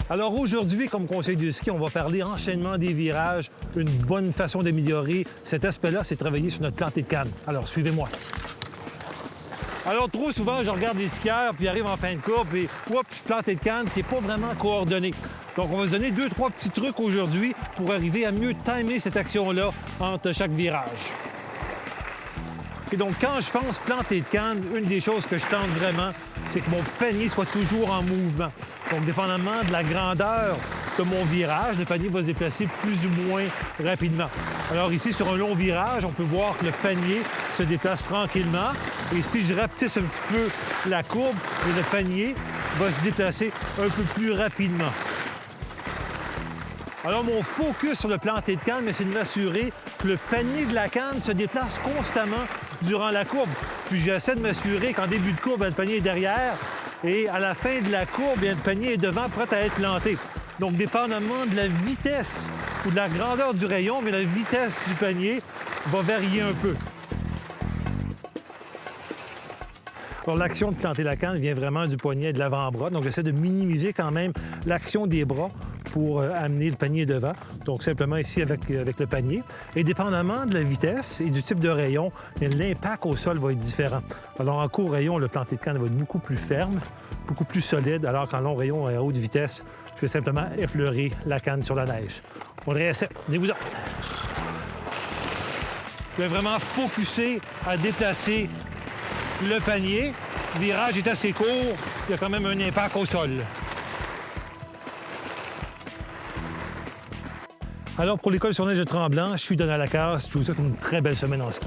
Alors aujourd'hui, comme conseil de ski, on va parler enchaînement des virages. Une bonne façon d'améliorer cet aspect-là, c'est de travailler sur notre plantée de canne. Alors suivez-moi. Alors trop souvent, je regarde les skieurs, puis ils arrivent en fin de courbe et hop, plantée de canne qui n'est pas vraiment coordonnée. Donc on va se donner 2-3 petits trucs aujourd'hui pour arriver à mieux timer cette action-là entre chaque virage. Et donc, quand je pense planter de canne, une des choses que je tente vraiment, c'est que mon panier soit toujours en mouvement. Donc, dépendamment de la grandeur de mon virage, le panier va se déplacer plus ou moins rapidement. Alors ici, sur un long virage, on peut voir que le panier se déplace tranquillement. Et si je rapetisse un petit peu la courbe, le panier va se déplacer un peu plus rapidement. Alors, mon focus sur le planté de canne, c'est de m'assurer que le panier de la canne se déplace constamment durant la courbe. Puis j'essaie de m'assurer qu'en début de courbe, le panier est derrière et à la fin de la courbe, le panier est devant, prêt à être planté. Donc, dépendamment de la vitesse ou de la grandeur du rayon, mais la vitesse du panier va varier un peu. Alors, l'action de planter la canne vient vraiment du poignet et de l'avant-bras. Donc, j'essaie de minimiser quand même l'action des bras pour amener le panier devant. Donc, simplement ici avec le panier. Et dépendamment de la vitesse et du type de rayon, l'impact au sol va être différent. Alors, en court rayon, le planté de canne va être beaucoup plus ferme, beaucoup plus solide, alors qu'en long rayon, à haute vitesse, je vais simplement effleurer la canne sur la neige. On réessaie. Venez-vous-en. Je vais vraiment focusser à déplacer le panier. Le virage est assez court. Il y a quand même un impact au sol. Alors, pour l'École sur neige de Tremblant, je suis Donald Lacasse. Je vous souhaite une très belle semaine en ski.